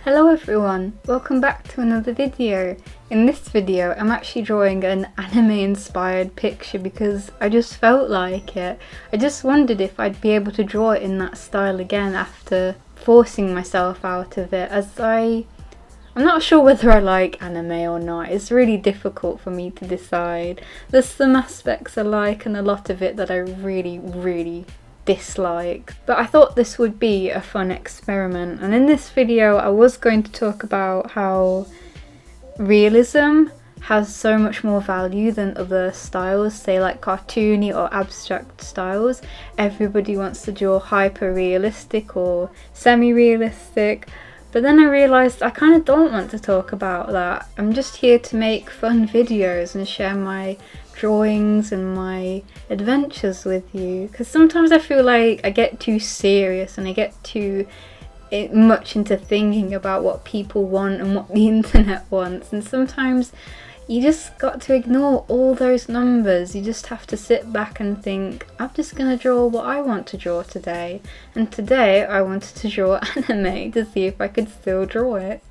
Hello everyone, welcome back to another video. In this video I'm actually drawing an anime inspired picture because I just felt like it. I just wondered if I'd be able to draw it in that style again after forcing myself out of it, as I'm not sure whether I like anime or not. It's really difficult for me to decide. There's some aspects I like and a lot of it that I really dislike. But I thought this would be a fun experiment, and in this video I was going to talk about how realism has so much more value than other styles, say like cartoony or abstract styles. Everybody wants to draw hyper realistic or semi-realistic. But then I realised I kind of don't want to talk about that. I'm just here to make fun videos and share my drawings and my adventures with you. Because sometimes I feel like I get too serious and I get too much into thinking about what people want and what the internet wants. And sometimes you just got to ignore all those numbers. You just have to sit back and think, I'm just gonna draw what I want to draw today. And today I wanted to draw anime to see if I could still draw it.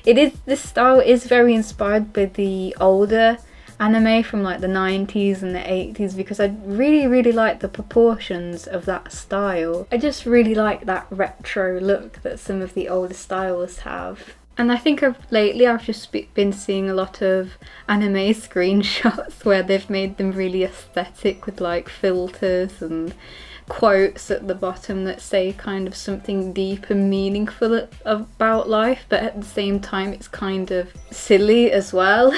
This style is very inspired by the older anime from like the 90s and the 80s, because I really like the proportions of that style. I just really like that retro look that some of the older styles have. And I think lately I've just been seeing a lot of anime screenshots where they've made them really aesthetic with like filters and quotes at the bottom that say kind of something deep and meaningful about life, but at the same time it's kind of silly as well.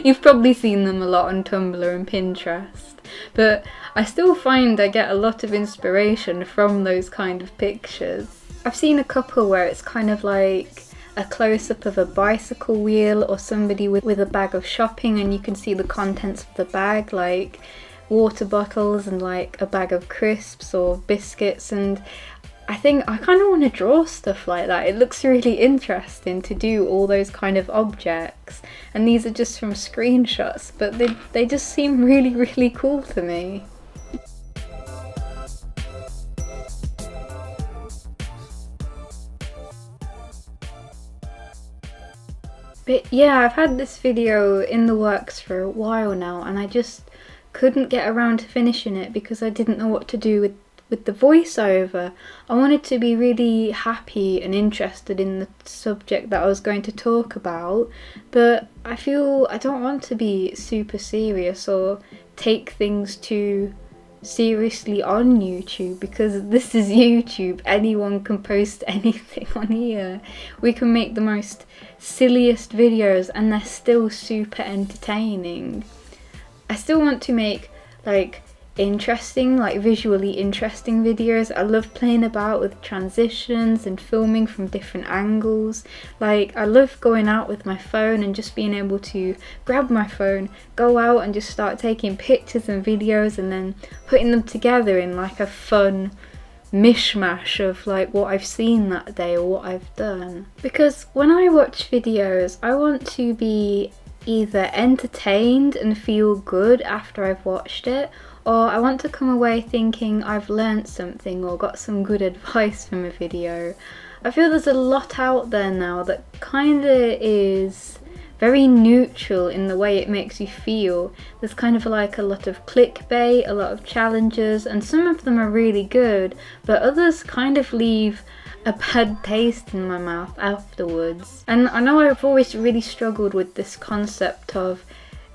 You've probably seen them a lot on Tumblr and Pinterest, but I still find I get a lot of inspiration from those kind of pictures. I've seen a couple where it's kind of like a close-up of a bicycle wheel or somebody with a bag of shopping, and you can see the contents of the bag, like water bottles and like a bag of crisps or biscuits. And I think I kind of want to draw stuff like that. It looks really interesting to do all those kind of objects, and these are just from screenshots, but they just seem really cool to me. But yeah, I've had this video in the works for a while now, and I just couldn't get around to finishing it because I didn't know what to do with the voiceover. I wanted to be really happy and interested in the subject that I was going to talk about, but I feel I don't want to be super serious or take things too seriously on YouTube, because this is YouTube. Anyone can post anything on here. We can make the most silliest videos and they're still super entertaining. I still want to make like interesting, like visually interesting videos. I love playing about with transitions and filming from different angles. Like I love going out with my phone and just being able to grab my phone, go out and just start taking pictures and videos and then putting them together in like a fun mishmash of like what I've seen that day or what I've done. Because when I watch videos, I want to be either entertained and feel good after I've watched it, or I want to come away thinking I've learnt something or got some good advice from a video. I feel there's a lot out there now that kinda is very neutral in the way it makes you feel. There's kind of like a lot of clickbait, a lot of challenges, and some of them are really good, but others kind of leave a bad taste in my mouth afterwards. And I know I've always really struggled with this concept of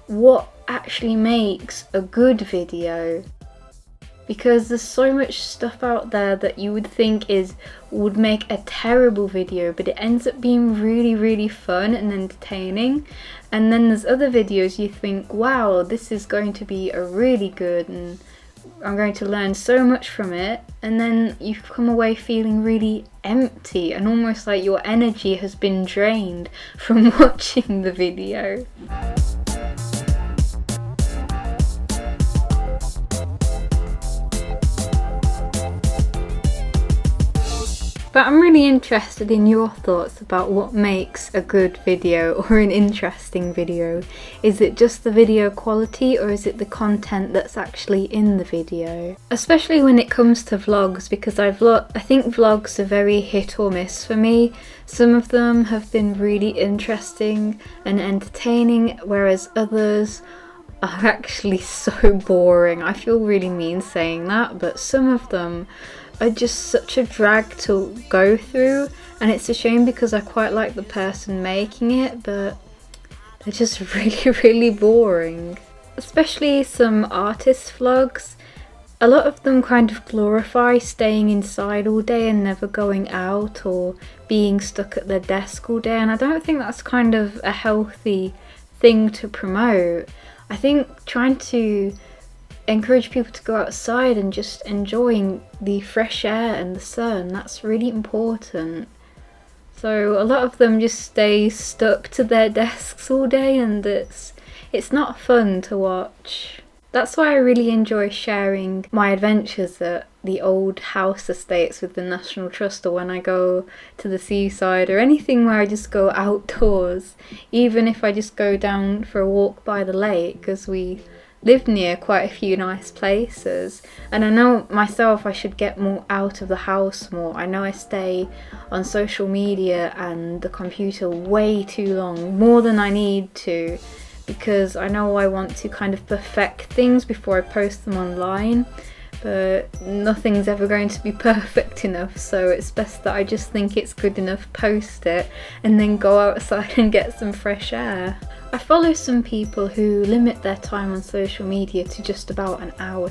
what actually makes a good video, because there's so much stuff out there that you would think would make a terrible video, but it ends up being really fun and entertaining. And then there's other videos you think, wow, this is going to be a really good and I'm going to learn so much from it, and then you come away feeling really empty and almost like your energy has been drained from watching the video. But I'm really interested in your thoughts about what makes a good video or an interesting video. Is it just the video quality, or is it the content that's actually in the video? Especially when it comes to vlogs, because I think vlogs are very hit or miss for me. Some of them have been really interesting and entertaining, whereas others are actually so boring. I feel really mean saying that, but some of them are just such a drag to go through, and it's a shame because I quite like the person making it, but they're just really boring. Especially some artist vlogs. A lot of them kind of glorify staying inside all day and never going out, or being stuck at their desk all day, and I don't think that's kind of a healthy thing to promote. I think trying to encourage people to go outside and just enjoying the fresh air and the sun, that's really important. So a lot of them just stay stuck to their desks all day, and it's not fun to watch. That's why I really enjoy sharing my adventures at the old house estates with the National Trust, or when I go to the seaside, or anything where I just go outdoors, even if I just go down for a walk by the lake, because we live near quite a few nice places. And I know myself I should get more out of the house more. I know I stay on social media and the computer way too long, more than I need to, because I know I want to kind of perfect things before I post them online, but nothing's ever going to be perfect enough, so it's best that I just think it's good enough, post it, and then go outside and get some fresh air. I follow some people who limit their time on social media to just about an hour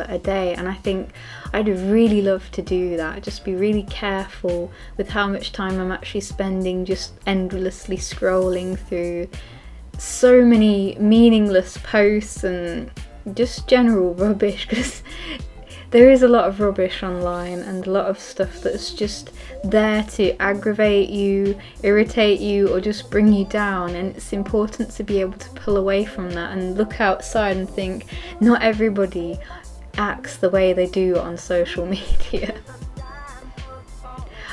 a day, and I think I'd really love to do that. Just be really careful with how much time I'm actually spending just endlessly scrolling through so many meaningless posts and just general rubbish, because there is a lot of rubbish online and a lot of stuff that's just there to aggravate you, irritate you, or just bring you down, and it's important to be able to pull away from that and look outside and think not everybody acts the way they do on social media.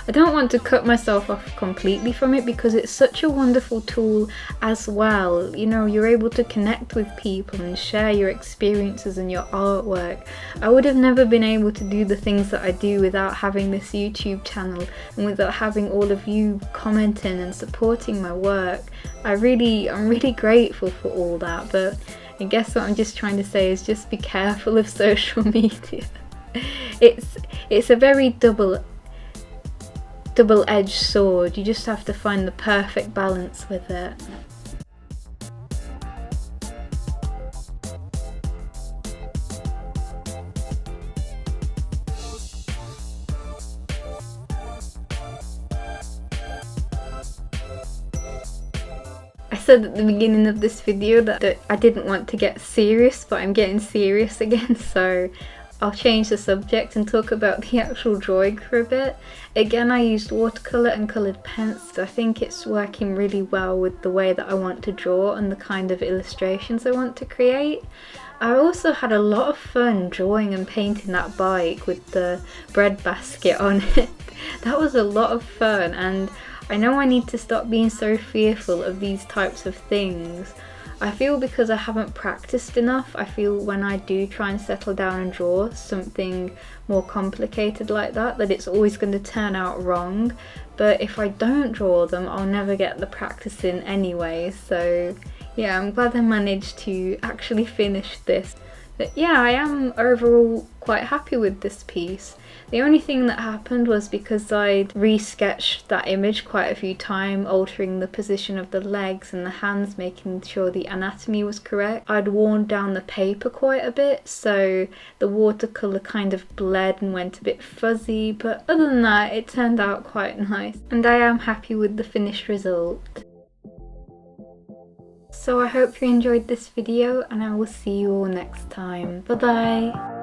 I don't want to cut myself off completely from it, because it's such a wonderful tool as well. You know, you're able to connect with people and share your experiences and your artwork. I would have never been able to do the things that I do without having this YouTube channel and without having all of you commenting and supporting my work. I'm really grateful for all that, but I guess what I'm just trying to say is just be careful of social media. It's a very double-edged sword. You just have to find the perfect balance with it. I said at the beginning of this video that I didn't want to get serious, but I'm getting serious again, so I'll change the subject and talk about the actual drawing for a bit. Again, I used watercolour and coloured pencils. I think it's working really well with the way that I want to draw and the kind of illustrations I want to create. I also had a lot of fun drawing and painting that bike with the bread basket on it. That was a lot of fun, and I know I need to stop being so fearful of these types of things. I feel because I haven't practiced enough, I feel when I do try and settle down and draw something more complicated like that it's always going to turn out wrong. But if I don't draw them, I'll never get the practice in anyway. So yeah, I'm glad I managed to actually finish this. But yeah, I am overall quite happy with this piece. The only thing that happened was because I'd re-sketched that image quite a few times, altering the position of the legs and the hands, making sure the anatomy was correct. I'd worn down the paper quite a bit, so the watercolour kind of bled and went a bit fuzzy, but other than that, it turned out quite nice. And I am happy with the finished result. So I hope you enjoyed this video, and I will see you all next time. Bye bye!